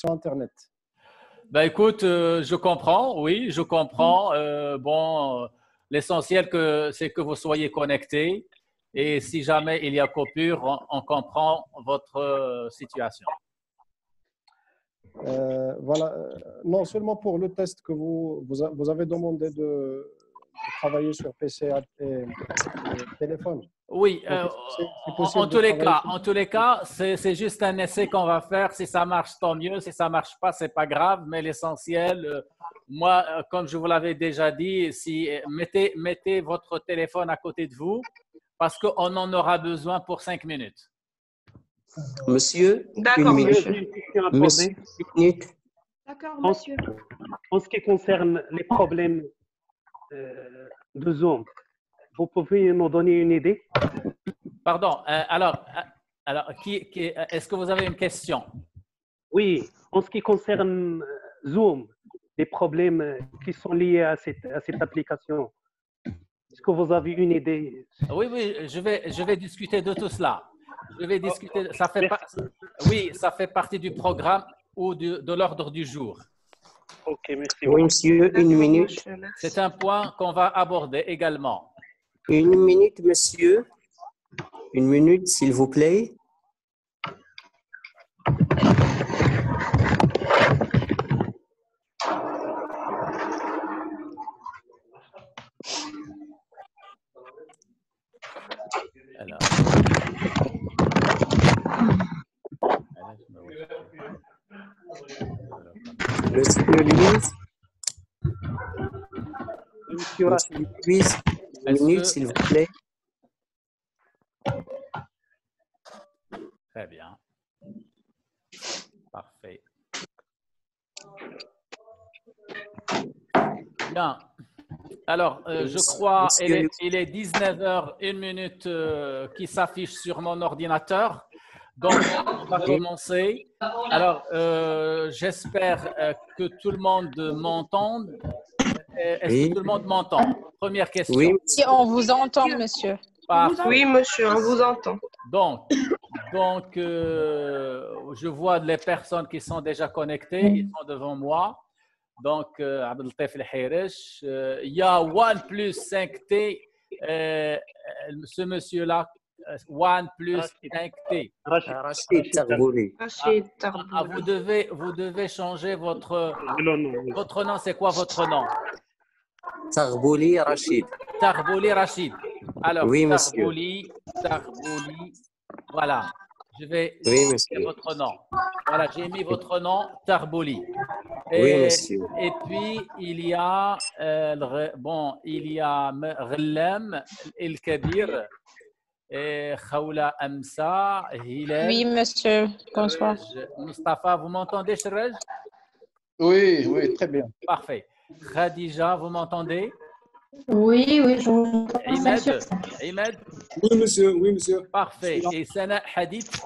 Internet. Ben écoute, je comprends, oui, je comprends. Bon, l'essentiel c'est que vous soyez connectés et si jamais il y a coupure, on comprend votre situation. Voilà, non seulement pour le test que vous avez demandé de travailler sur PC et téléphone. Oui, en tous les cas, c'est juste un essai qu'on va faire. Si ça marche, tant mieux. Si ça marche pas, c'est pas grave. Mais l'essentiel, moi, comme je vous l'avais déjà dit, mettez votre téléphone à côté de vous parce qu'on en aura besoin pour 5 minutes. Monsieur, d'accord, monsieur. Monsieur, d'accord, monsieur. En ce qui concerne les problèmes de Zoom, vous pouvez nous donner une idée? Pardon, alors est-ce que vous avez une question? Oui, en ce qui concerne Zoom, les problèmes qui sont liés à cette application, est-ce que vous avez une idée? Oui, je vais discuter de tout cela. Je vais discuter, oui, ça fait partie du programme ou de l'ordre du jour. Ok, merci. Oui, monsieur, une minute. C'est un point qu'on va aborder également. Une minute, monsieur. Une minute, s'il vous plaît. Alors. Monsieur Luis. Monsieur Luis, une minute, s'il vous plaît. Très bien. Parfait. Bien. Alors, je crois il est 19h, 1 minute qui s'affiche sur mon ordinateur. Donc, on va commencer. Alors, j'espère que tout le monde m'entende. Est-ce que tout le monde m'entend? Première question. Oui, si on vous entend, monsieur. Parfait. Oui, monsieur, on vous entend. Donc je vois les personnes qui sont déjà connectées, ils sont devant moi. Donc, Abdeltif El Hirish, il y a One plus 5T, ce monsieur-là, One plus 5T. Rachid Tarbouli. Vous devez changer votre nom. C'est quoi votre nom? Tarbouli Rachid. Tarbouli Rachid. Alors, oui, monsieur. Tarbouli, voilà. Je vais mettre votre nom. Voilà, j'ai mis votre nom, Tarbouli. Oui, monsieur. Et puis, il y a Ghlem El Kabir, Khawla Amsa, Hilal. Oui, monsieur. Bonsoir. Mustafa, vous m'entendez, Shraj? Oui, très bien. Parfait. Khadija, vous m'entendez? Oui, je vous entends. Ahmed? Oui, monsieur. Parfait. Et Sana Hadith?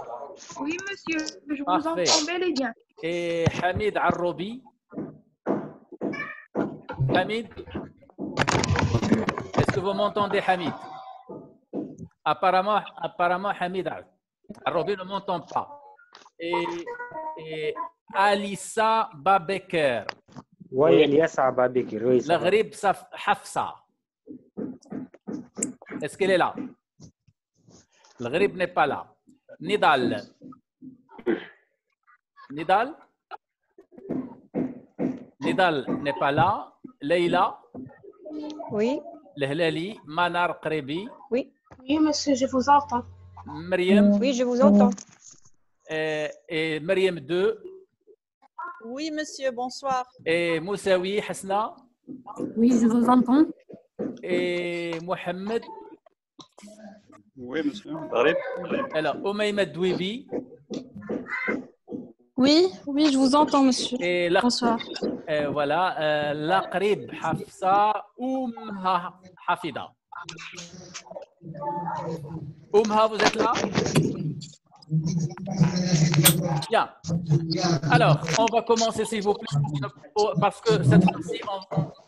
Oui, monsieur, je vous entends bel et bien. Et Hamid Arrobi? Hamid? Est-ce que vous m'entendez, Hamid? Apparemment Hamid Arrobi ne m'entend pas. Et Alissa Babeker. Oui, Alissa Babeker. Oui, L'Aghrib Hafsa. Est-ce qu'elle est là? L'Aghrib n'est pas là. Nidal n'est pas là. Leïla? Oui. L'Hlali? Manar Qrebi? Oui, monsieur, je vous entends. Myriam? Oui, je vous entends. Et Myriam 2? Oui, monsieur, bonsoir. Et Moussaoui Hasna? Oui, je vous entends. Et Mohamed? Oui, monsieur. Alors, Oumaïma Douibi? Oui, je vous entends, monsieur. Et bonsoir. Voilà, Laqrib Hafsa Oumha Hafida. Oumha, vous êtes là? Bien. Alors, on va commencer, s'il vous plaît, parce que cette fois-ci,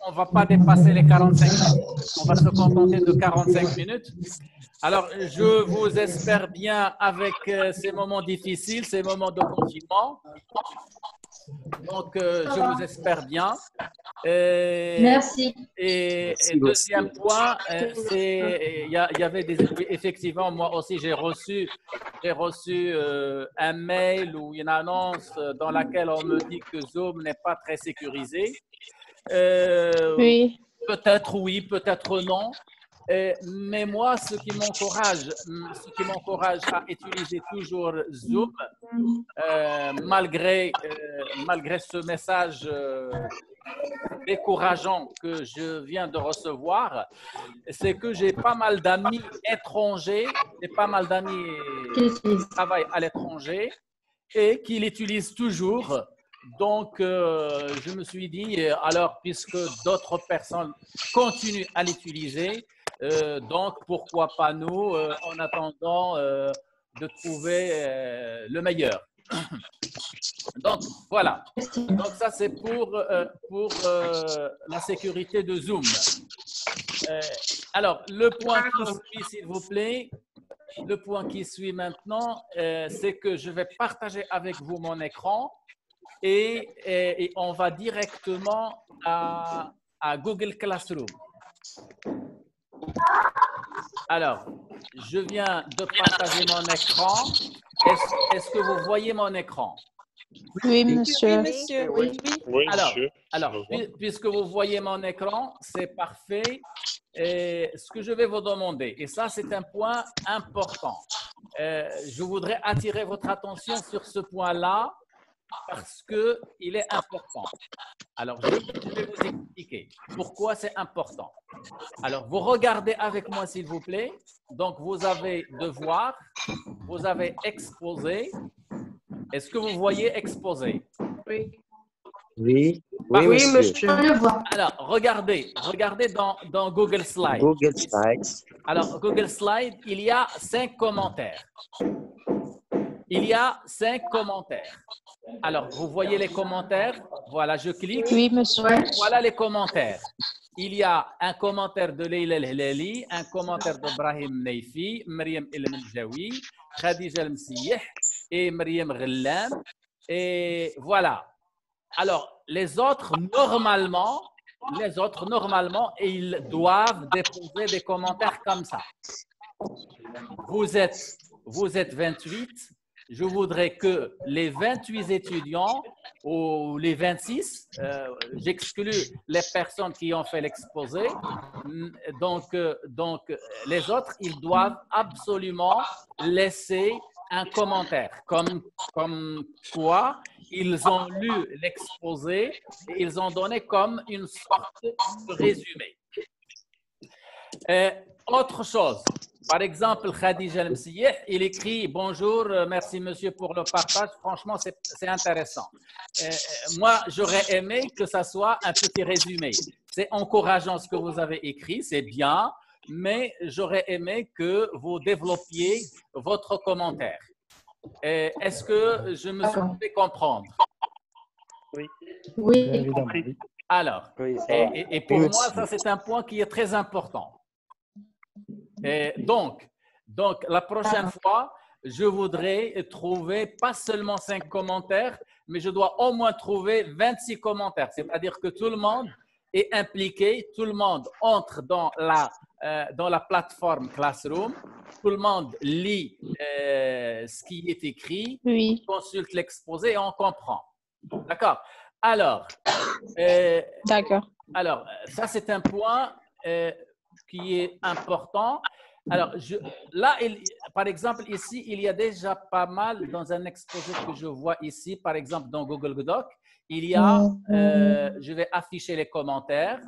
on ne va pas dépasser les 45 minutes. On va se contenter de 45 minutes. Alors, je vous espère bien avec ces moments difficiles, ces moments de confinement. Donc, je vous espère bien. Merci. Et deuxième point, il y avait effectivement, moi aussi, j'ai reçu un mail ou une annonce dans laquelle on me dit que Zoom n'est pas très sécurisé. Oui. Peut-être oui, peut-être non. Mais moi, ce qui m'encourage à utiliser toujours Zoom, malgré ce message décourageant que je viens de recevoir, c'est que j'ai pas mal d'amis étrangers, j'ai pas mal d'amis qui travaillent à l'étranger et qui l'utilisent toujours. Donc, je me suis dit, alors, puisque d'autres personnes continuent à l'utiliser, donc, pourquoi pas nous, en attendant de trouver le meilleur. Donc, voilà. Donc, ça, c'est pour la sécurité de Zoom. Alors, le point qui suit, s'il vous plaît, le point qui suit maintenant, c'est que je vais partager avec vous mon écran et on va directement à Google Classroom. Alors, je viens de partager mon écran. Est-ce que vous voyez mon écran? Oui, monsieur. Oui, monsieur. Oui, oui. Alors, puisque vous voyez mon écran, c'est parfait. Et ce que je vais vous demander, et ça, c'est un point important. Je voudrais attirer votre attention sur ce point-là parce qu'il est important. Alors, je vais vous expliquer pourquoi c'est important. Alors, vous regardez avec moi, s'il vous plaît. Donc, vous avez devoir, vous avez exposé. Est-ce que vous voyez exposé? Oui. Oui, oui, monsieur. Alors, regardez dans Google Slides. Google Slides. Alors, Google Slides, il y a 5 commentaires. Il y a 5 commentaires. Alors, vous voyez les commentaires? Voilà, je clique. Oui, monsieur. Voilà les commentaires. Il y a un commentaire de Leila El-Hilali, un commentaire de Brahim Neifi, Mariam El-Menjawi, Khadija El-Msiyeh et Mariam Ghellam. Et voilà. Alors, les autres, normalement, ils doivent déposer des commentaires comme ça. Vous êtes 28. Je voudrais que les 28 étudiants ou les 26, j'exclus les personnes qui ont fait l'exposé, donc les autres, ils doivent absolument laisser un commentaire, comme quoi ils ont lu l'exposé et ils ont donné comme une sorte de résumé. Autre chose, par exemple, Khadija El-Msiyeh, il écrit « Bonjour, merci monsieur pour le partage, franchement c'est intéressant. Moi, j'aurais aimé que ça soit un petit résumé. C'est encourageant ce que vous avez écrit, c'est bien, mais j'aurais aimé que vous développiez votre commentaire. Est-ce que je me suis fait comprendre? Oui. Oui. Alors, Oui, et pour moi, ça c'est un point qui est très important. Et donc, la prochaine fois, je voudrais trouver pas seulement 5 commentaires, mais je dois au moins trouver 26 commentaires. C'est-à-dire que tout le monde est impliqué, tout le monde entre dans la plateforme Classroom, tout le monde lit ce qui est écrit, Oui. consulte l'exposé et on comprend. D'accord? Alors, D'accord. Alors, ça c'est un point qui est important. Alors, par exemple, ici, il y a déjà pas mal dans un exposé que je vois ici, par exemple, dans Google Doc, il y a, je vais afficher les commentaires.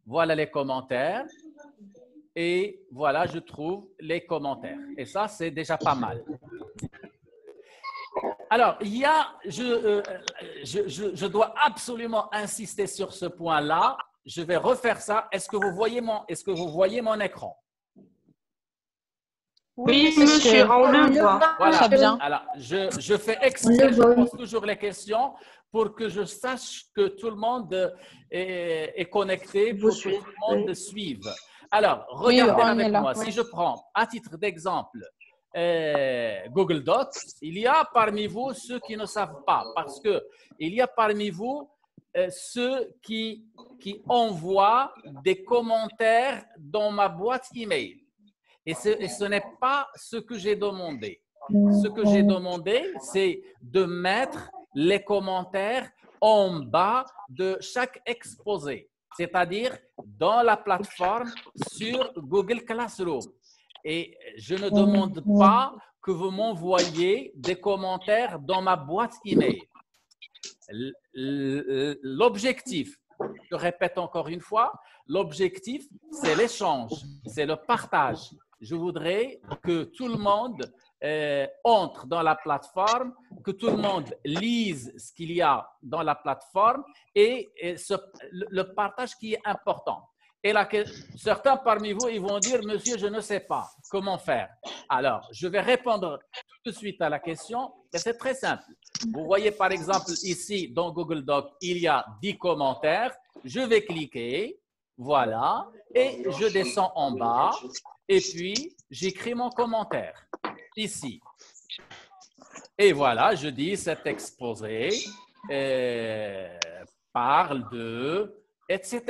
Voilà les commentaires. Et voilà, je trouve les commentaires. Et ça, c'est déjà pas mal. Alors, je dois absolument insister sur ce point-là. Je vais refaire ça. Est-ce que vous voyez mon écran? Oui, monsieur, on le voit. Voilà. Très bien. Alors, je fais exprès, je pose toujours les questions pour que je sache que tout le monde est connecté, pour que tout le monde suive. Alors, regardez avec moi. Si je prends, à titre d'exemple, Google Docs, il y a parmi vous ceux qui ne savent pas, parce que il y a parmi vous ceux qui envoient des commentaires dans ma boîte email. Et ce n'est pas ce que j'ai demandé. Ce que j'ai demandé, c'est de mettre les commentaires en bas de chaque exposé, c'est-à-dire dans la plateforme sur Google Classroom. Et je ne demande pas que vous m'envoyiez des commentaires dans ma boîte email. L'objectif, je répète encore une fois, l'objectif, c'est l'échange, c'est le partage. Je voudrais que tout le monde entre dans la plateforme, que tout le monde lise ce qu'il y a dans la plateforme et le partage qui est important. Et là, certains parmi vous, ils vont dire, monsieur, je ne sais pas comment faire. Alors, je vais répondre tout de suite à la question, mais c'est très simple. Vous voyez, par exemple, ici, dans Google Docs, il y a 10 commentaires. Je vais cliquer, voilà, et je descends en bas, et puis j'écris mon commentaire, ici. Et voilà, je dis, cet exposé parle de... etc.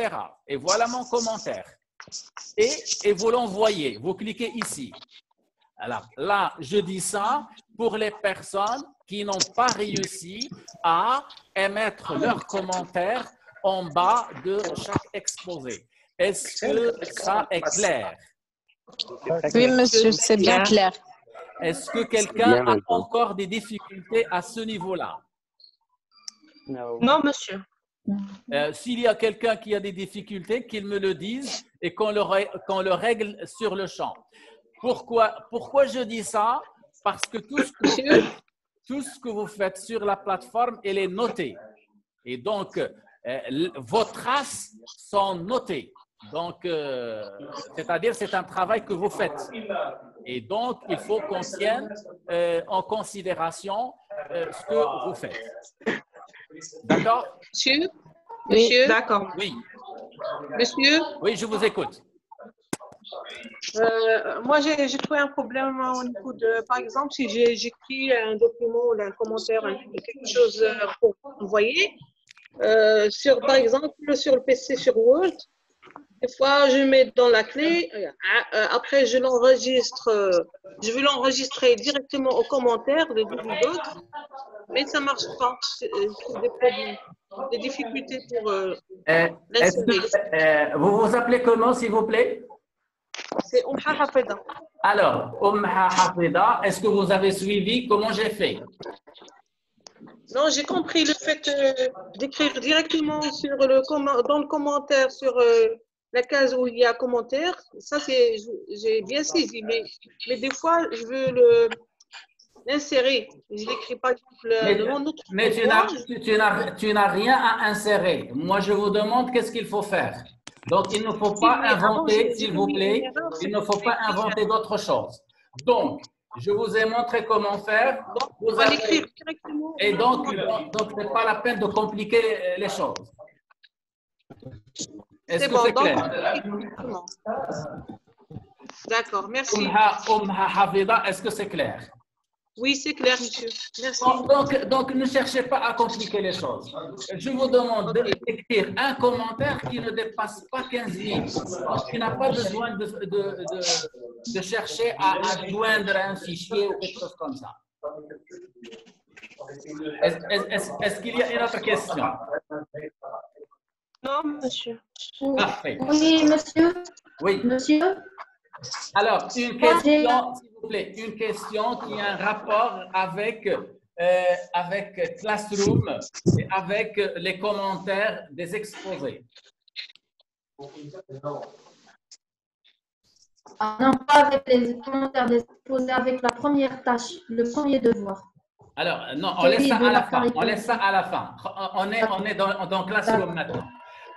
Et voilà mon commentaire. Et vous l'envoyez, vous cliquez ici. Alors là, je dis ça pour les personnes qui n'ont pas réussi à émettre leurs commentaires en bas de chaque exposé. Est-ce que ça est clair? Oui, monsieur, c'est bien clair. Est-ce que quelqu'un a encore des difficultés à ce niveau-là? Non, monsieur. S'il y a quelqu'un qui a des difficultés, qu'il me le dise et qu'on le règle sur le champ. Pourquoi je dis ça? Parce que tout ce que vous faites sur la plateforme, elle est notée. Et donc, vos traces sont notées. Donc, c'est-à-dire, c'est un travail que vous faites. Et donc, il faut qu'on tienne en considération ce que vous faites. D'accord? Monsieur? Monsieur? D'accord. Oui. Monsieur? Oui, je vous écoute. Moi, j'ai trouvé un problème au niveau de, par exemple, si j'écris un document ou un commentaire, quelque chose pour envoyer, par exemple, sur le PC, sur Word, des fois, je mets dans la clé, après, je l'enregistre, je veux l'enregistrer directement au commentaire de Google Docs, mais ça ne marche pas. C'est des problèmes, des difficultés pour l'insérer. Vous vous appelez comment, s'il vous plaît? C'est Oumha Hafeda. Alors, Oumha Hafeda, est-ce que vous avez suivi comment j'ai fait? Non, j'ai compris le fait d'écrire directement dans le commentaire, sur la case où il y a commentaire. Ça, j'ai bien saisi. Mais des fois, je veux l'insérer. Je n'écris pas le nom de notre Mais tu n'as rien à insérer. Moi, je vous demande qu'est-ce qu'il faut faire. Donc, il ne faut pas inventer, s'il vous plaît, il ne faut pas inventer d'autres choses. Donc, je vous ai montré comment faire. Vous allez écrire directement. Et donc, ce n'est pas la peine de compliquer les choses. Est-ce que c'est clair? D'accord, merci. Oumha Hafeda, est-ce que c'est clair? Oui, c'est clair, monsieur. Merci. Donc, ne cherchez pas à compliquer les choses. Je vous demande d'écrire un commentaire qui ne dépasse pas 15 lignes. Donc, tu n'as pas besoin de chercher à joindre un fichier ou quelque chose comme ça. Est-ce qu'il y a une autre question? Non, monsieur. Parfait. Oui, monsieur. Oui. Monsieur. Alors, une question, s'il vous plaît, une question qui a un rapport avec Classroom et avec les commentaires des exposés. Non, pas avec les commentaires des exposés, avec la première tâche, le premier devoir. Alors, non, on laisse ça à la fin. On laisse ça à la fin. On est dans Classroom maintenant.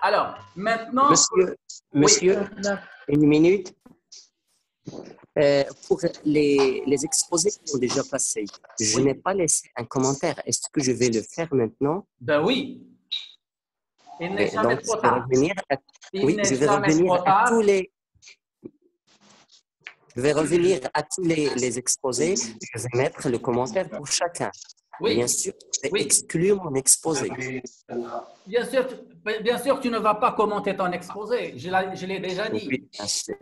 Alors, maintenant… Monsieur, une minute. Pour les exposés qui ont déjà passé, je n'ai pas laissé un commentaire. Est-ce que je vais le faire maintenant? Ben oui. Il n'est jamais trop tard. Oui, je vais revenir à tous les… Je vais revenir à tous les exposés. Je vais mettre le commentaire pour chacun. Oui. Bien sûr, je vais Oui. exclure mon exposé. Bien sûr, tu ne vas pas commenter ton exposé. Je l'ai déjà dit. Oui, bien sûr.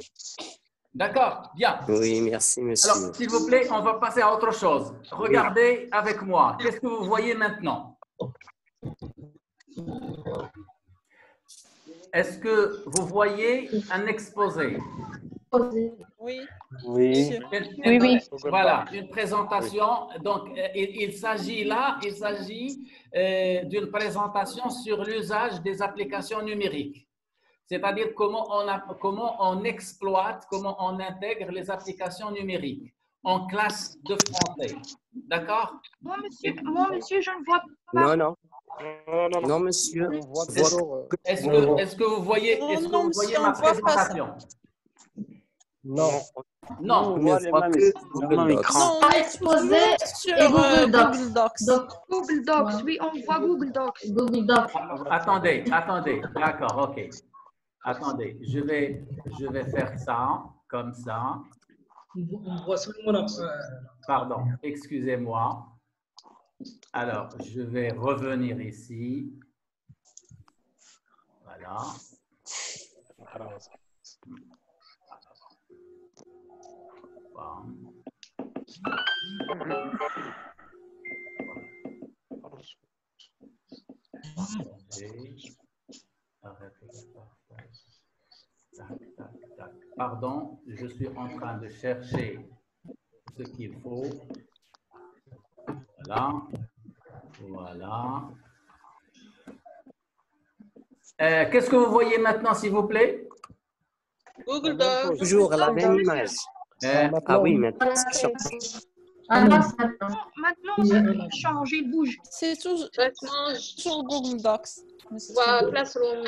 D'accord, bien. Oui, merci, monsieur. Alors, s'il vous plaît, on va passer à autre chose. Regardez avec moi. Qu'est-ce que vous voyez maintenant? Est-ce que vous voyez un exposé? Oui. Oui. Oui. Voilà, une présentation. Donc, il s'agit d'une présentation sur l'usage des applications numériques. C'est-à-dire comment on exploite, comment on intègre les applications numériques en classe de français. D'accord? Moi, monsieur, je ne vois pas. Non, monsieur. Est-ce que vous voyez, ma présentation? Non. Non. On ne voit que Google Docs. Un exposé et Google Docs. Google Docs, oui, on voit Google Docs. Google Docs. Attendez. D'accord, ok. Attendez, je vais faire ça, comme ça. Pardon, excusez-moi. Alors, je vais revenir ici. Voilà. Pardon, je suis en train de chercher ce qu'il faut. Voilà. Qu'est-ce que vous voyez maintenant, s'il vous plaît? Google Docs. Toujours la même image. Ah oui, maintenant, ça change. Maintenant, il change, il bouge. C'est toujours Google Docs. Voilà, Classroom.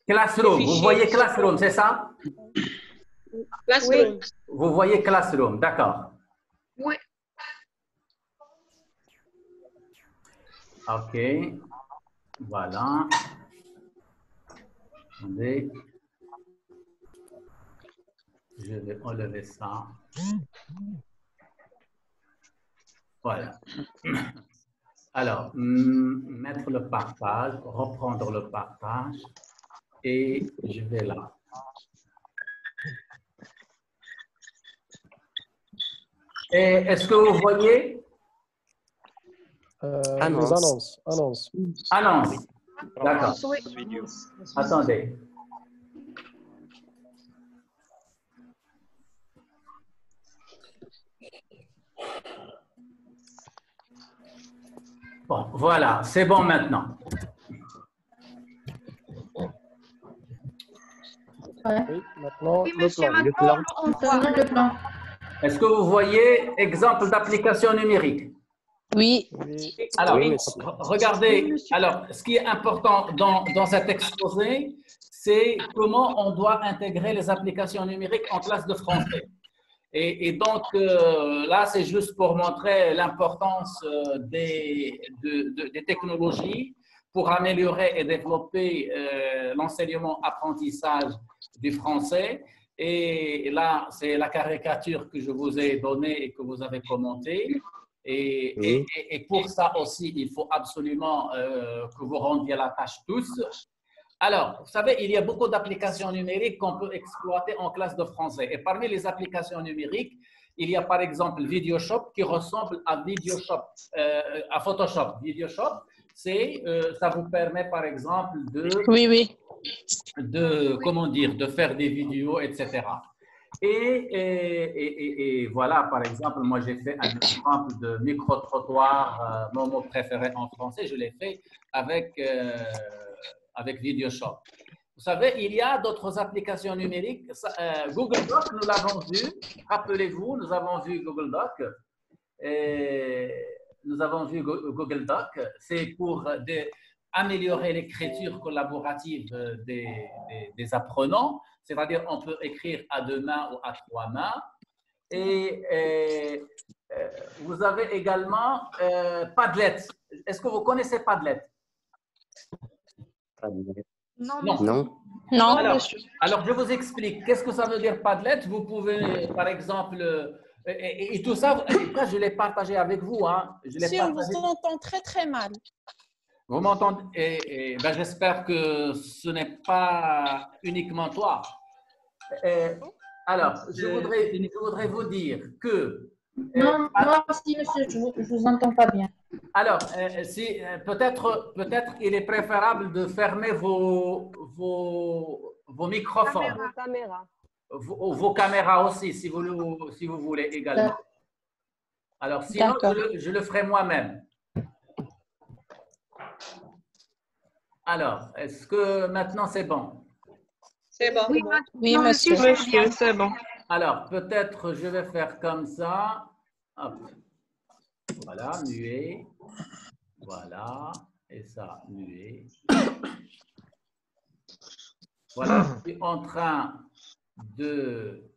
Classroom, vous voyez Classroom, c'est ça? Classroom. Oui. Vous voyez Classroom, d'accord. Oui. OK. Voilà. Attendez. Je vais enlever ça. Voilà. Alors, mettre le partage, reprendre le partage et je vais là. Et est-ce que vous voyez? Les annonces. Annonce. D'accord. Attendez. Bon, voilà, c'est bon maintenant. Oui, maintenant, Oui, monsieur, maintenant, on voit le plan. Est-ce que vous voyez exemple d'application numérique? Oui. Alors, Oui, regardez, alors, ce qui est important dans cet exposé, c'est comment on doit intégrer les applications numériques en classe de français. Et donc, là, c'est juste pour montrer l'importance des technologies pour améliorer et développer l'enseignement-apprentissage du français. Et là, c'est la caricature que je vous ai donnée et que vous avez commentée. Et pour ça aussi, il faut absolument que vous rendiez la tâche tous. Alors, vous savez, il y a beaucoup d'applications numériques qu'on peut exploiter en classe de français. Et parmi les applications numériques, il y a par exemple Videoshop qui ressemble à à Photoshop. Videoshop, ça vous permet par exemple de faire des vidéos, etc. Et voilà, par exemple, moi j'ai fait un exemple de micro-trottoir, mon mot préféré en français, je l'ai fait avec Videoshop. Vous savez, il y a d'autres applications numériques. Google Docs, nous l'avons vu. Rappelez-vous, nous avons vu Google Docs. C'est pour améliorer l'écriture collaborative des apprenants. C'est-à-dire, on peut écrire à 2 mains ou à 3 mains. Et vous avez également Padlet. Est-ce que vous connaissez Padlet? Non. Non, alors, je vous explique. Qu'est-ce que ça veut dire Padlet? Vous pouvez, par exemple, et tout ça, je l'ai partagé avec vous. Hein. Si, on vous entend très, très mal. Vous m'entendez? Ben, j'espère que ce n'est pas uniquement toi. Alors, je voudrais vous dire que… Non, moi aussi, monsieur, je ne vous entends pas bien. Alors, peut-être il est préférable de fermer vos microphones. Vos caméras aussi, si vous voulez également. Alors, sinon, je le ferai moi-même. Alors, est-ce que maintenant c'est bon? C'est bon. Oui, monsieur. Monsieur, c'est bon. Alors, peut-être je vais faire comme ça. Hop. Voilà, muet. Voilà. Et ça, muet. Voilà, je suis en train de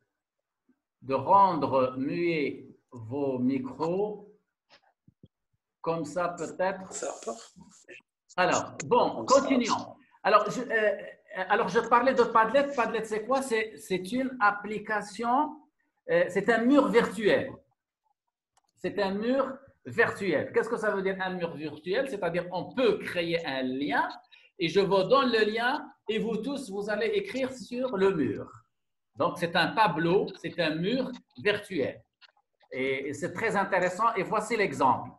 rendre muet vos micros. Comme ça, peut-être. Alors, bon, continuons. Alors, je parlais de Padlet. Padlet, c'est quoi? C'est une application, c'est un mur virtuel. C'est un mur virtuel. Qu'est-ce que ça veut dire un mur virtuel? C'est-à-dire on peut créer un lien et je vous donne le lien et vous tous, vous allez écrire sur le mur. Donc, c'est un tableau, c'est un mur virtuel. Et c'est très intéressant. Et voici l'exemple.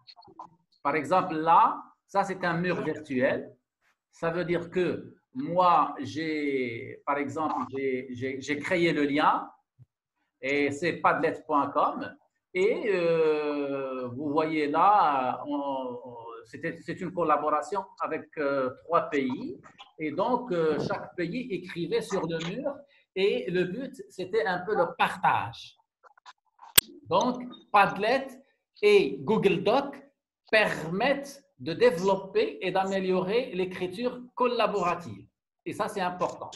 Par exemple, là, ça, c'est un mur virtuel. Ça veut dire que moi, par exemple, j'ai créé le lien et c'est padlet.com. Et vous voyez là, c'est une collaboration avec 3 pays. Et donc, chaque pays écrivait sur le mur et le but, c'était un peu le partage. Donc, Padlet et Google Doc permettent de développer et d'améliorer l'écriture collaborative. Et ça, c'est important.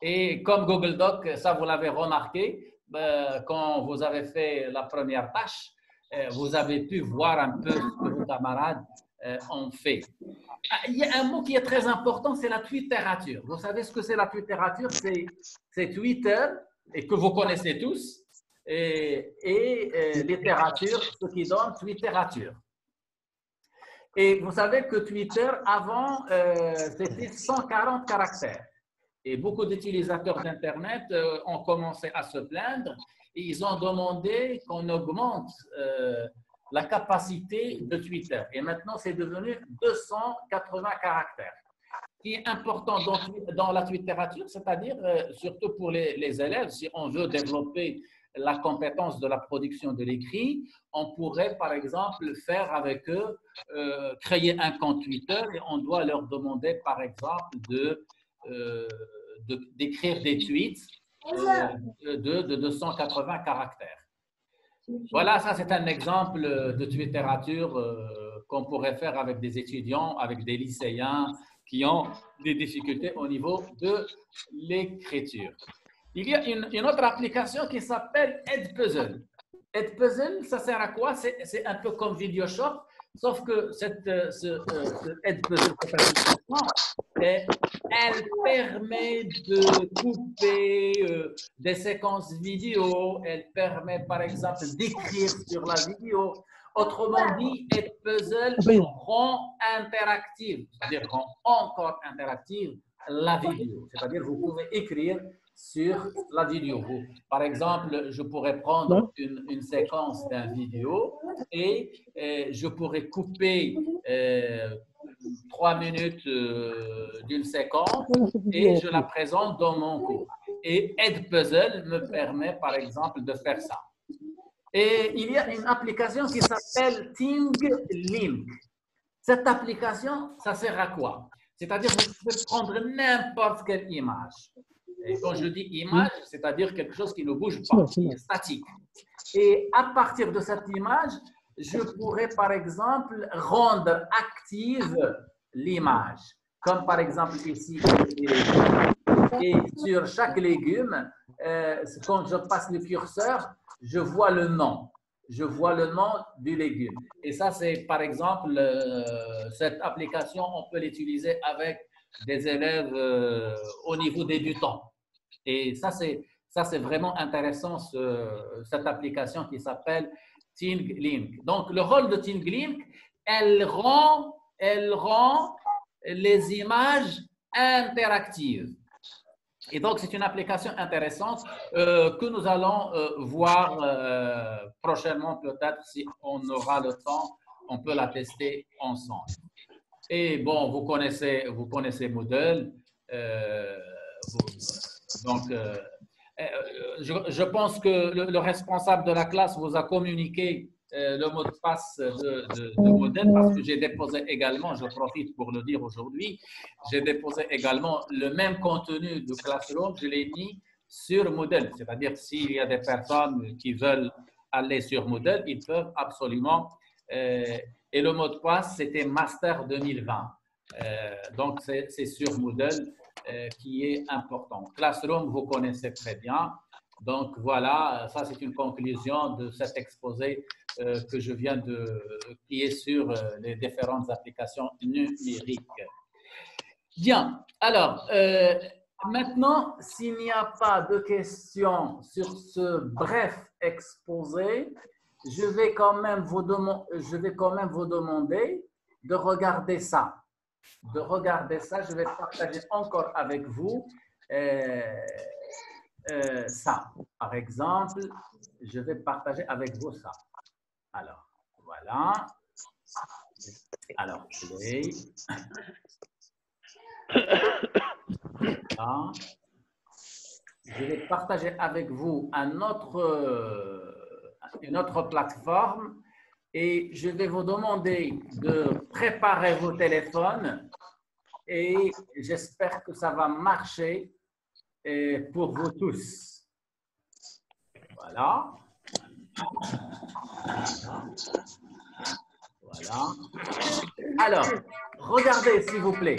Et comme Google Doc, ça, vous l'avez remarqué, quand vous avez fait la première tâche, vous avez pu voir un peu ce que vos camarades ont fait. Il y a un mot qui est très important, c'est la twitterature. Vous savez ce que c'est la twitterature? C'est Twitter, et que vous connaissez tous, et littérature, ce qui donne twitterature. Et vous savez que Twitter, avant, c'était 140 caractères. Et beaucoup d'utilisateurs d'Internet ont commencé à se plaindre et ils ont demandé qu'on augmente la capacité de Twitter. Et maintenant, c'est devenu 280 caractères. Ce qui est important dans la twitterature, c'est-à-dire surtout pour les élèves, si on veut développer la compétence de la production de l'écrit, on pourrait par exemple faire avec eux, créer un compte Twitter et on doit leur demander par exemple d'écrire des tweets de 280 caractères. Voilà, ça c'est un exemple de twitterature qu'on pourrait faire avec des étudiants, avec des lycéens qui ont des difficultés au niveau de l'écriture. Il y a une autre application qui s'appelle Edpuzzle. Edpuzzle, ça sert à quoi? C'est un peu comme VideoShop, sauf que Edpuzzle, elle permet de couper des séquences vidéo, elle permet par exemple d'écrire sur la vidéo. Autrement dit, Edpuzzle rend interactive, c'est-à-dire rend encore interactive la vidéo. C'est-à-dire vous pouvez écrire sur la vidéo. Par exemple, je pourrais prendre une séquence d'une vidéo et je pourrais couper 3 minutes d'une séquence et je la présente dans mon cours. Et Edpuzzle me permet, par exemple, de faire ça. Et il y a une application qui s'appelle ThingLink. Cette application, ça sert à quoi? C'est-à-dire que vous pouvez prendre n'importe quelle image. Et quand je dis image, c'est-à-dire quelque chose qui ne bouge pas, qui est statique. Et à partir de cette image, je pourrais par exemple rendre active l'image. Comme par exemple ici, et sur chaque légume, quand je passe le curseur, je vois le nom. Je vois le nom du légume. Et ça, c'est par exemple, cette application, on peut l'utiliser avec des élèves au niveau débutant. Et ça, c'est vraiment intéressant, cette application qui s'appelle ThingLink. Donc, le rôle de ThingLink, elle rend les images interactives. Et donc, c'est une application intéressante que nous allons voir prochainement, peut-être, si on aura le temps, on peut la tester ensemble. Et bon, vous connaissez Moodle. Donc, je pense que le responsable de la classe vous a communiqué le mot de passe de Moodle, parce que j'ai déposé également, je profite pour le dire aujourd'hui, j'ai déposé également le même contenu de Classroom, je l'ai mis sur Moodle. C'est-à-dire, s'il y a des personnes qui veulent aller sur Moodle, ils peuvent absolument. Et le mot de passe, c'était Master 2020. Donc, c'est sur Moodle qui est important. Classroom, vous connaissez très bien. Donc, voilà, ça, c'est une conclusion de cet exposé que je viens qui est sur les différentes applications numériques. Bien. Alors, maintenant, s'il n'y a pas de questions sur ce bref exposé, je vais quand même vous demander de regarder ça. Je vais partager encore avec vous ça. Par exemple, je vais partager avec vous ça. Alors, voilà. Alors, play. Voilà. Je vais partager avec vous une autre plateforme et je vais vous demander de préparer vos téléphones et j'espère que ça va marcher pour vous tous. Voilà. Voilà. Alors, regardez s'il vous plaît.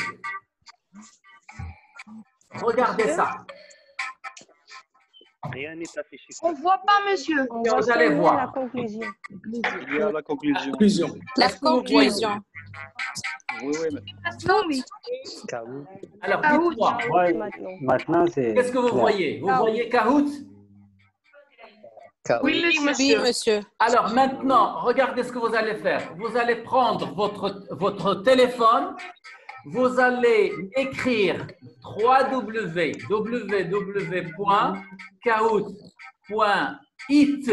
Regardez ça. Rien n'est affiché. On ne voit pas, monsieur. Vous allez voir. Il y a la conclusion. La conclusion. Oui, Oui. Alors, dites-moi. Maintenant, c'est. Qu'est-ce que vous voyez? Vous voyez Kahoot? Oui, monsieur. Oui, monsieur. Alors, maintenant, regardez ce que vous allez faire. Vous allez prendre votre téléphone. Vous allez écrire www.kahoot.it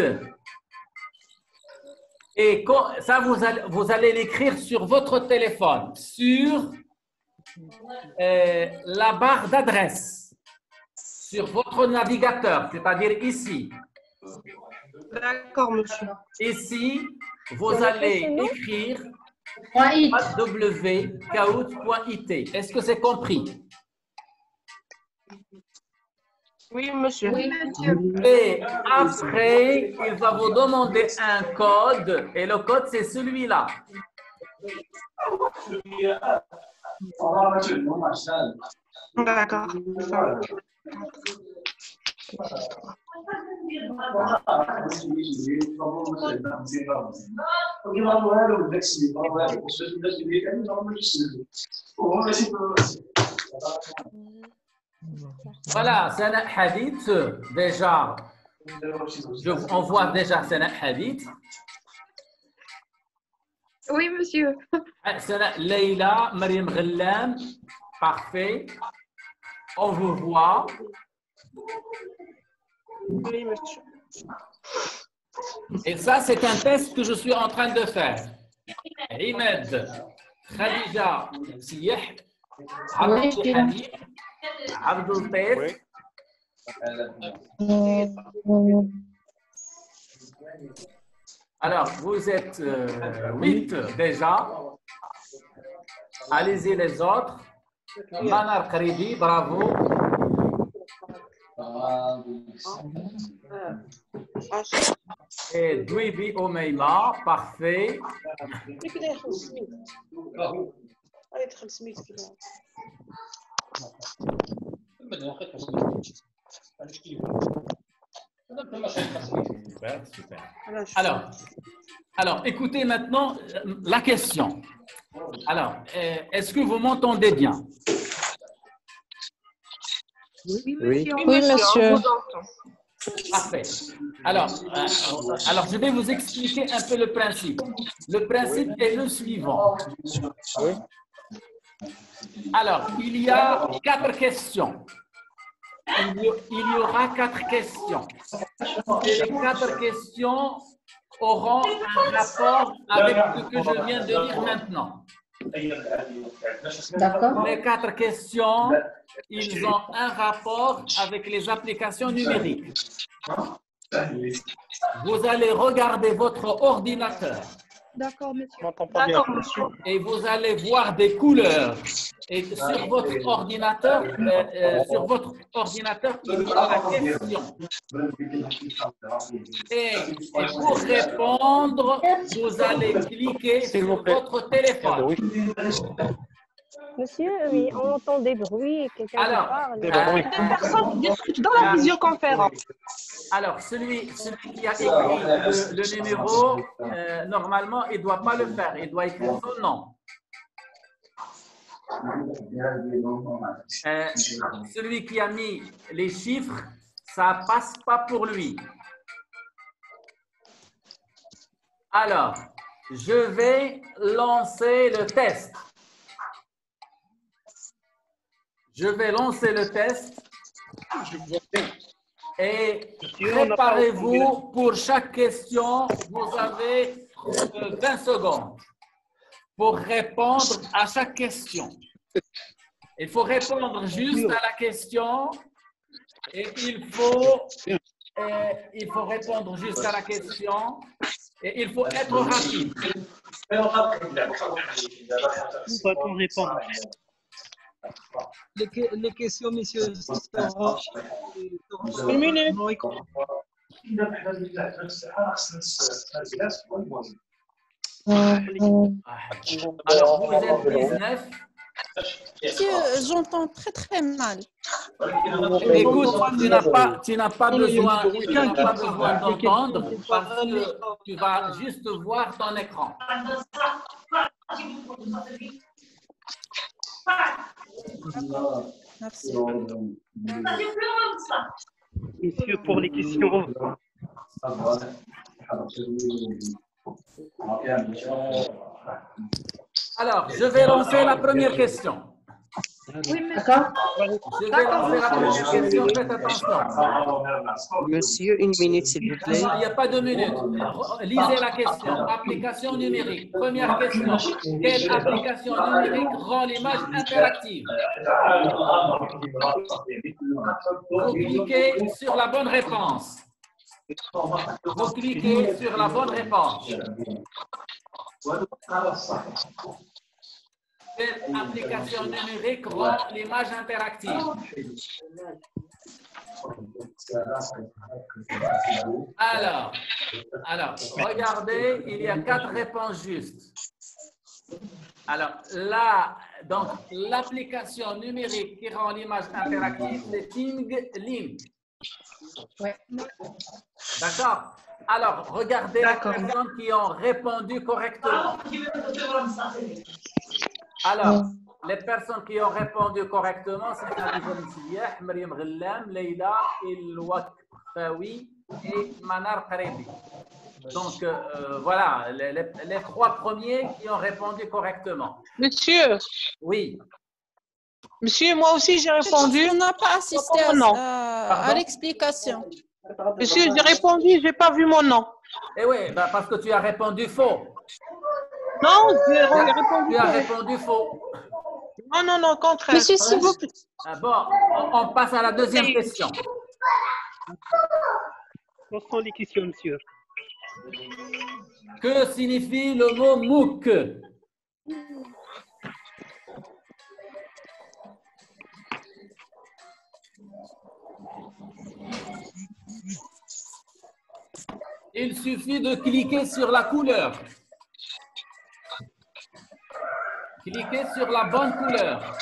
et ça, vous allez l'écrire sur votre téléphone, sur la barre d'adresse, sur votre navigateur, c'est-à-dire ici. D'accord, monsieur. Ici, vous allez écrire www.kahoot.it. Est-ce que c'est compris? Oui, monsieur. Oui, monsieur. Et après, il va vous demander un code et le code, c'est celui-là. D'accord. Voilà, Sana Hadith, déjà, on voit déjà Sana Hadith. Oui, monsieur. Sana Leila, Mariam Ghallam, parfait. On vous voit. Oui, monsieur. Et ça, c'est un test que je suis en train de faire. Imed, Khadija, Siyah, Abdul Hamid, Abdul Taif. Alors, vous êtes 8 déjà. Allez-y les autres. Manar Karibi, bravo. Et Dwibi Omeima, parfait. Super, super. Alors, écoutez maintenant la question. Alors, est-ce que vous m'entendez bien? Oui. Oui, monsieur. On vous entend. Parfait. Alors, je vais vous expliquer un peu le principe. Le principe est le suivant. Oui. Alors, il y a 4 questions. Il y aura 4 questions. Et les 4 questions auront un rapport avec ce que je viens de dire maintenant. D'accord. Les 4 questions, ils ont un rapport avec les applications numériques. Vous allez regarder votre ordinateur. D'accord, monsieur. Je m'entends pas bien. Et vous allez voir des couleurs. Et sur votre ordinateur, il y a la question. Et pour répondre, vous allez cliquer sur votre téléphone. Monsieur, oui, on entend des bruits, quelqu'un qui parle. Des personnes discutent dans la visioconférence. Alors, celui qui a écrit le numéro, normalement, il ne doit pas le faire. Il doit écrire son nom. Celui qui a mis les chiffres, ça ne passe pas pour lui. Alors, je vais lancer le test. Je vais lancer le test. Et préparez-vous pour chaque question. Vous avez 20 secondes pour répondre à chaque question. Il faut répondre juste à la question et il faut répondre juste à la question et il faut être rapide. Nous doit-on répondre? Les questions, messieurs, seront Une minute. Alors, vous êtes 19. Monsieur, j'entends très très mal. Écoute, tu n'as pas besoin d'entendre parce que tu vas juste voir ton écran. Merci. Monsieur, pour les questions. Alors, je vais lancer la première question. Oui, d'accord. Je vais lancer la première question, faites attention. Monsieur, une minute, s'il vous plaît. Il n'y a pas de minute. Lisez la question. Application numérique. Première question. Quelle application numérique rend l'image interactive? Vous cliquez sur la bonne réponse. Vous cliquez sur la bonne réponse. Quelle application numérique rend l'image interactive? Alors, regardez, il y a 4 réponses justes. Alors, là, donc, l'application numérique qui rend l'image interactive, c'est ThingLink. Ouais. D'accord? Alors, regardez les personnes qui ont répondu correctement. Alors, les personnes qui ont répondu correctement, c'est Khadija Msiyah, Mariam Ghallam, Leïla El-Wakfawi et Manar Karebi. Donc, voilà, les 3 premiers qui ont répondu correctement. Monsieur. Oui. Monsieur, moi aussi j'ai répondu. On n'a pas assisté à l'explication. Monsieur, j'ai répondu, je n'ai pas vu mon nom. Eh oui, bah parce que tu as répondu faux. Non, j'ai répondu Tu as répondu faux. Non, au contraire. Monsieur, s'il vous plaît. Bon, on passe à la deuxième question. Quelles sont les questions, monsieur? Que signifie le mot MOOC? Il suffit de cliquer sur la couleur. Cliquez sur la bonne couleur.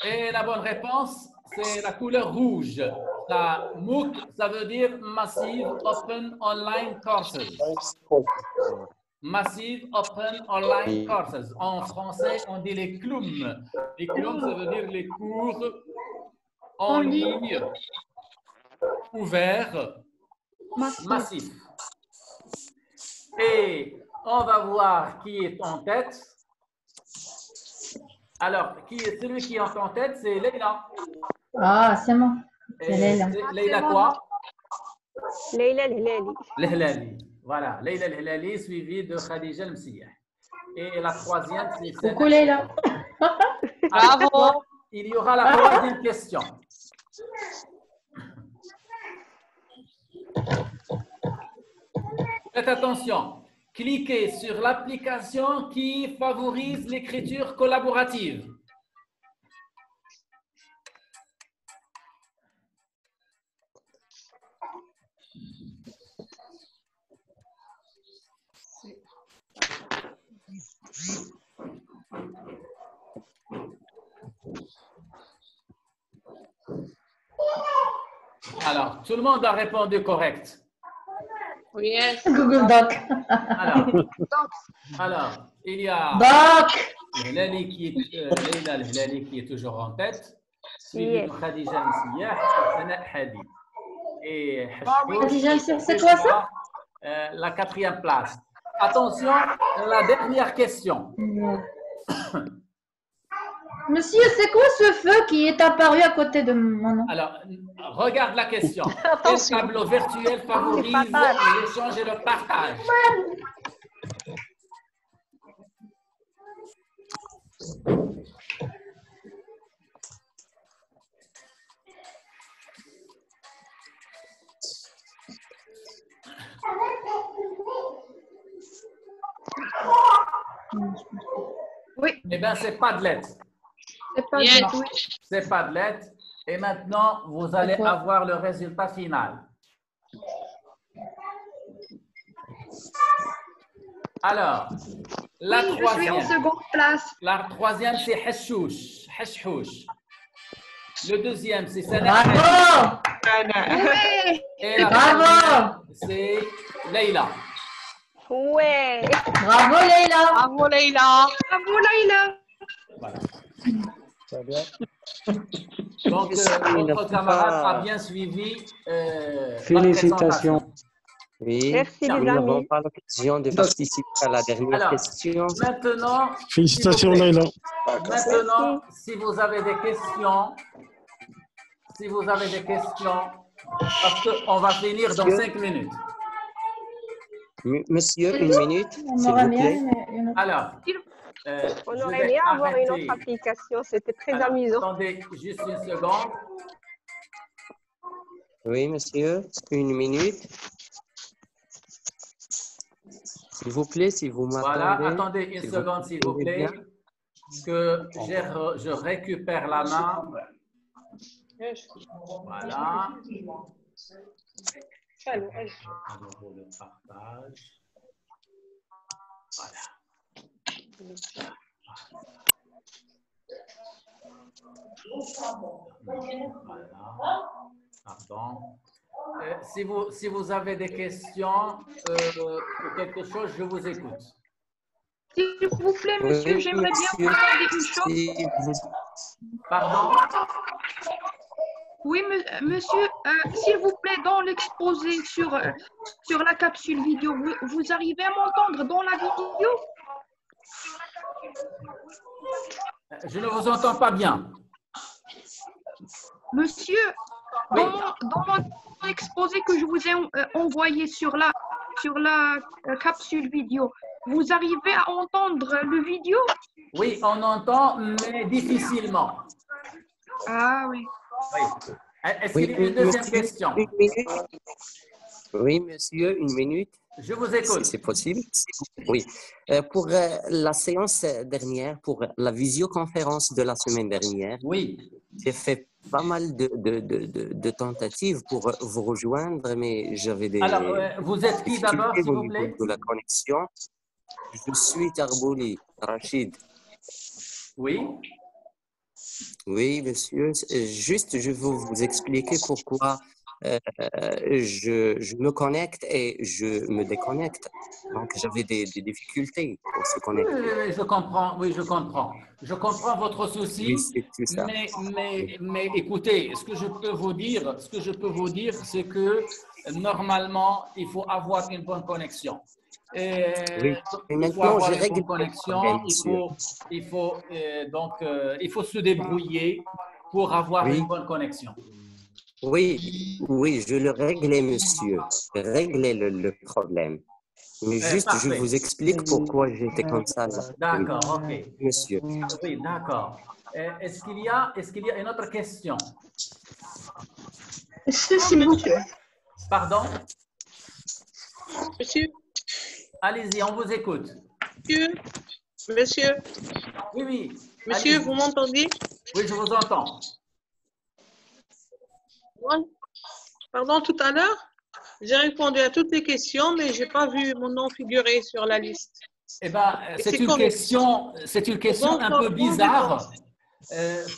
Et la bonne réponse, c'est la couleur rouge. La MOOC, ça veut dire Massive Open Online Courses. Massive Open Online Courses. En français, on dit les CLOM. Les CLOM, ça veut dire les cours en ligne ouverts, massifs. Et on va voir qui est en tête. Alors, celui qui est en tête, c'est Leïla. Ah, c'est moi. C'est Leïla. Leïla quoi? Leïla El-Hilali. El-Hilali. Voilà, Leïla El-Hilali suivie de Khadija El-Msiyah. Et la troisième, c'est... Coucou Leïla. Bravo. Il y aura la troisième question. Faites attention. Cliquez sur l'application qui favorise l'écriture collaborative. Alors, tout le monde a répondu correct. Yes. Google Doc. Alors, il y a Doc. Leïla qui est toujours en tête, suivi de Khadija Msiyah et Sana Hadi. Et Khadija Msiyah, c'est quoi ça? La quatrième place. Attention, la dernière question. Monsieur, c'est quoi ce feu qui est apparu à côté de mon nom? Alors, regarde la question. Quel tableau virtuel favorise l'échange et le partage? Oui. Eh bien, c'est Padlet. C'est Padlet, oui. C'est Padlet. Et maintenant, vous allez avoir le résultat final. Alors, la troisième. Je suis en seconde place. La troisième, c'est Hachouch. Le deuxième, c'est Sana. Bravo! Oui. Et la Bravo! troisième, c'est Leïla. Ouais. Bravo Leïla. Bravo Leïla. Bravo Leïla. Voilà. Très bien. Donc, votre camarade a bien suivi. Félicitations. Oui, merci les nous amis. n'avons pas l'occasion de participer à la dernière question. Maintenant, félicitations Leïla. Maintenant, si vous avez des questions, parce qu'on va finir dans 5 minutes. Monsieur, une minute, s'il vous plaît. Alors, on aurait bien avoir une autre application, c'était très amusant. Attendez juste une seconde. Oui, monsieur, une minute. S'il vous plaît, si vous m'attendez. Voilà, attendez une seconde, s'il vous plaît, que je récupère la main. Voilà. Le partage. Voilà. Voilà. Pardon. Si vous avez des questions ou quelque chose, je vous écoute. S'il vous plaît, monsieur, Oui, j'aimerais bien vous demander une chose. Pardon? Oui, monsieur, s'il vous plaît, dans l'exposé sur la capsule vidéo, vous arrivez à m'entendre dans la vidéo? Je ne vous entends pas bien. Monsieur, dans mon exposé que je vous ai envoyé sur la capsule vidéo, vous arrivez à entendre le vidéo? Oui, on entend, mais difficilement. Ah oui. Oui. Est-ce qu'il y a une deuxième question? Une minute. Oui, monsieur, une minute. Je vous écoute. Si c'est possible. Oui. Pour la séance dernière, pour la visioconférence de la semaine dernière, oui, j'ai fait pas mal de tentatives pour vous rejoindre, mais j'avais des... Alors, vous êtes qui d'abord, s'il vous plaît? De la connexion. Je suis Tarbouli, Rachid. Oui. Oui, monsieur. Juste, je vais vous expliquer pourquoi je me connecte et je me déconnecte. Donc, j'avais des difficultés pour se connecter. Oui, je comprends. Oui, je comprends. Je comprends votre souci. Oui, c'est tout ça. Mais écoutez, ce que je peux vous dire, c'est que normalement, il faut avoir une bonne connexion. Et Oui, et il faut maintenant, avoir j'ai une réglé bonne le connexion. problème, monsieur. Il faut se débrouiller pour avoir Oui. une bonne connexion. Oui, oui, je le réglais, monsieur. Réglez le problème. Mais juste, je Parfait. vous explique pourquoi j'étais comme ça. Là. D'accord, Oui, ok. monsieur. Oui, d'accord. Est-ce qu'il y a une autre question? Monsieur, s'il vous plaît. Pardon? Monsieur, Allez-y, on vous écoute. monsieur, Oui, oui. monsieur, Allez-y. vous m'entendez? Oui, je vous entends. Ouais. Pardon, tout à l'heure, j'ai répondu à toutes les questions, mais je n'ai pas vu mon nom figurer sur la liste. Eh bien, c'est une question un peu bizarre.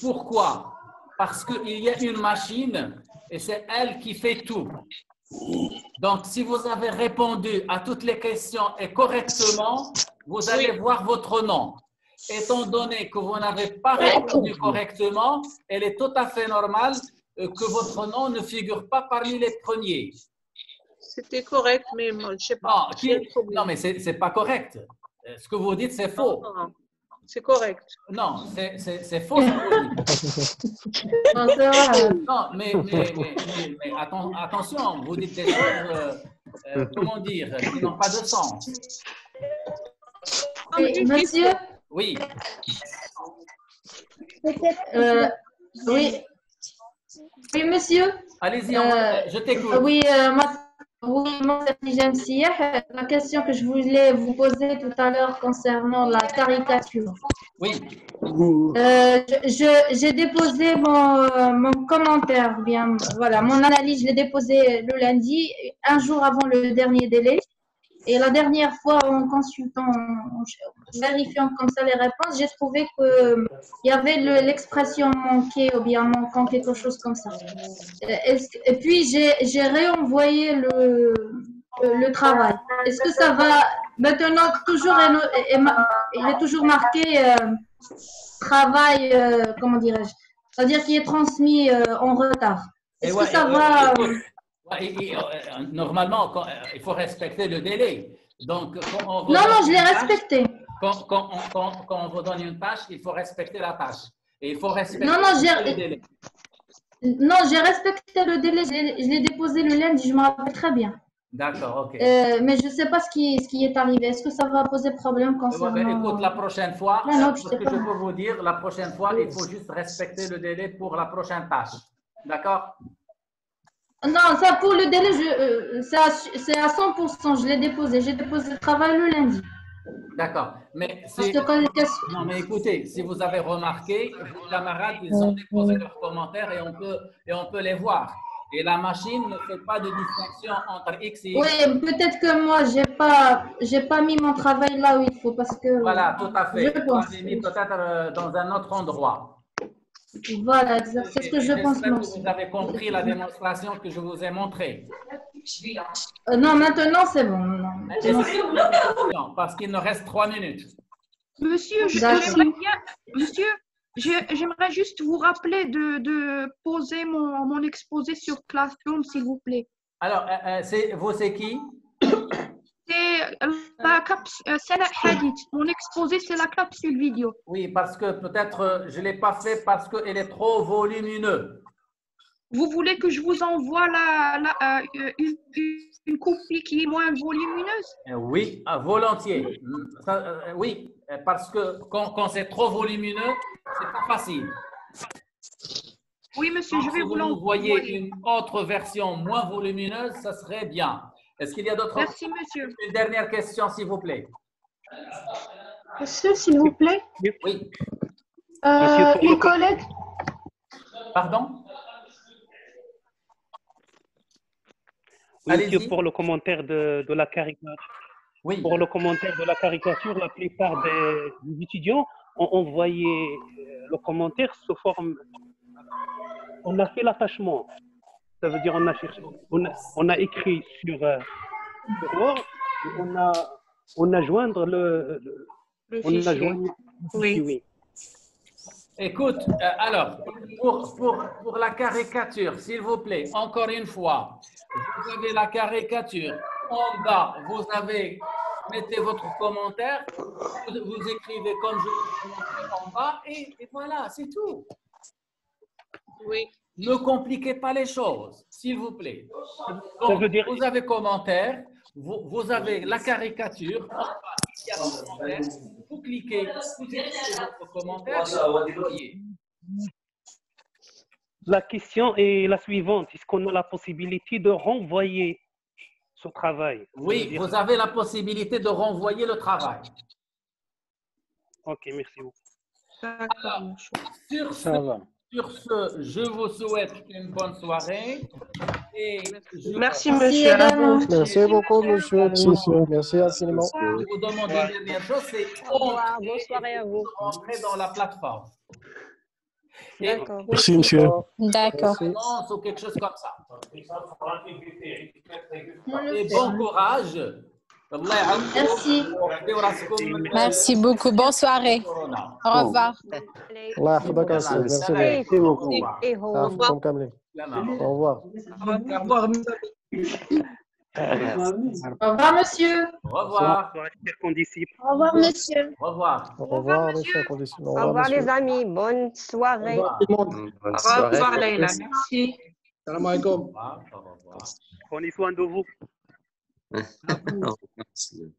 Pourquoi? Parce qu'il y a une machine et c'est elle qui fait tout. Donc, si vous avez répondu à toutes les questions et correctement, vous allez voir votre nom. Étant donné que vous n'avez pas répondu correctement, elle est tout à fait normale que votre nom ne figure pas parmi les premiers. C'était correct, mais moi, je ne sais pas. Non, mais ce n'est pas correct. Ce que vous dites, c'est faux. Non, c'est correct. Non, c'est faux ce que vous dites. Non, mais attention, vous dites des choses, comment dire, qui n'ont pas de sens. Monsieur? Oui. Oui. Oui, monsieur? Allez-y, je t'écoute. Oui, moi, c'est Hijam Siyah. La question que je voulais vous poser tout à l'heure concernant la caricature. Oui. J'ai déposé mon commentaire, bien, voilà, mon analyse, je l'ai déposé le lundi, un jour avant le dernier délai. Et la dernière fois, en consultant, en vérifiant comme ça les réponses, j'ai trouvé qu'il y avait l'expression manquée ou bien manquant, quelque chose comme ça. Et puis, j'ai réenvoyé le travail. Est-ce que ça va maintenant, toujours, il est toujours marqué travail, comment dirais-je, c'est-à-dire qu'il est transmis en retard. Est-ce que ça va... Normalement, il faut respecter le délai. Donc, non, je l'ai respecté. Quand on vous donne une tâche, il faut respecter la tâche. Et il faut respecter le délai. Non, j'ai respecté le délai. Je l'ai déposé le lundi, je me rappelle très bien. D'accord, ok. Mais je ne sais pas ce qui est arrivé. Est-ce que ça va poser problème concernant... Écoute, la prochaine fois, non, ce que je peux vous dire, la prochaine fois, il faut juste respecter le délai pour la prochaine tâche. D'accord? Non, ça pour le délai, c'est à 100%. Je l'ai déposé. J'ai déposé le travail le lundi. D'accord. Mais non, mais écoutez, si vous avez remarqué, vos camarades, ils ont déposé leurs commentaires et on peut les voir. Et la machine ne fait pas de distinction entre X et Y. Oui, peut-être que moi, j'ai pas mis mon travail là où il faut parce que... Voilà, tout à fait. Je pense. Vous l'avez mis peut-être dans un autre endroit. Voilà, exact. C'est ce que je pense moi aussi. Vous avez compris la démonstration que je vous ai montrée. Non, maintenant c'est bon. Non. Parce qu'il nous reste 3 minutes. Monsieur, j'aimerais juste vous rappeler de poser mon exposé sur Classroom, s'il vous plaît. Alors, c'est qui? C'est la Sana Hadid. Mon exposé, c'est la capsule vidéo. Oui, parce que peut-être je ne l'ai pas fait parce qu'il est trop volumineux. Vous voulez que je vous envoie une copie qui est moins volumineuse? Oui, volontiers. Oui, parce que quand c'est trop volumineux, c'est pas facile. Oui, monsieur, je vais vous l'envoyer. Si vous voyez une autre version moins volumineuse, ça serait bien. Est-ce qu'il y a d'autres questions? Merci, monsieur. Une dernière question, s'il vous plaît. Monsieur, s'il vous plaît. Oui. Une collègue. Pardon? Monsieur, pour le commentaire de la caricature. Oui. Pour le commentaire de la caricature, la plupart des étudiants ont envoyé le commentaire sous forme. On a fait l'attachement. Ça veut dire on a cherché, on a écrit sur Word, et on a joindre le on a joint. Oui. Écoute, alors, pour la caricature, s'il vous plaît, encore une fois, vous avez la caricature. En bas, vous avez, mettez votre commentaire, vous écrivez comme je vous ai montré en bas, et voilà, c'est tout. Oui. Ne compliquez pas les choses, s'il vous plaît. Ça veut dire... Vous avez commentaire, vous avez la caricature, en bas, il y a le commentaire, vous cliquez, vous écrivez votre commentaire, et vous envoyez. La question est la suivante. Est-ce qu'on a la possibilité de renvoyer ce travail? Oui, vous avez la possibilité de renvoyer le travail. Ok, merci beaucoup. Alors, sur ce, je vous souhaite une bonne soirée. Et merci, monsieur. Merci beaucoup, monsieur. Merci infiniment. Je vous demande une dernière chose, c'est bonne soirée à vous. Rentrer dans la plateforme. D'accord. Merci, monsieur. D'accord. Ou quelque chose comme ça. Et bon courage. Merci. Merci beaucoup. Bonne soirée. Au revoir. Merci beaucoup. Au revoir. Au revoir, monsieur. Au revoir. Au revoir, monsieur. Au revoir. Au revoir, monsieur. Au revoir, les amis. Bonne soirée. Au revoir, Leïla. Merci. Salam alaikum. Prenez soin de vous. Merci.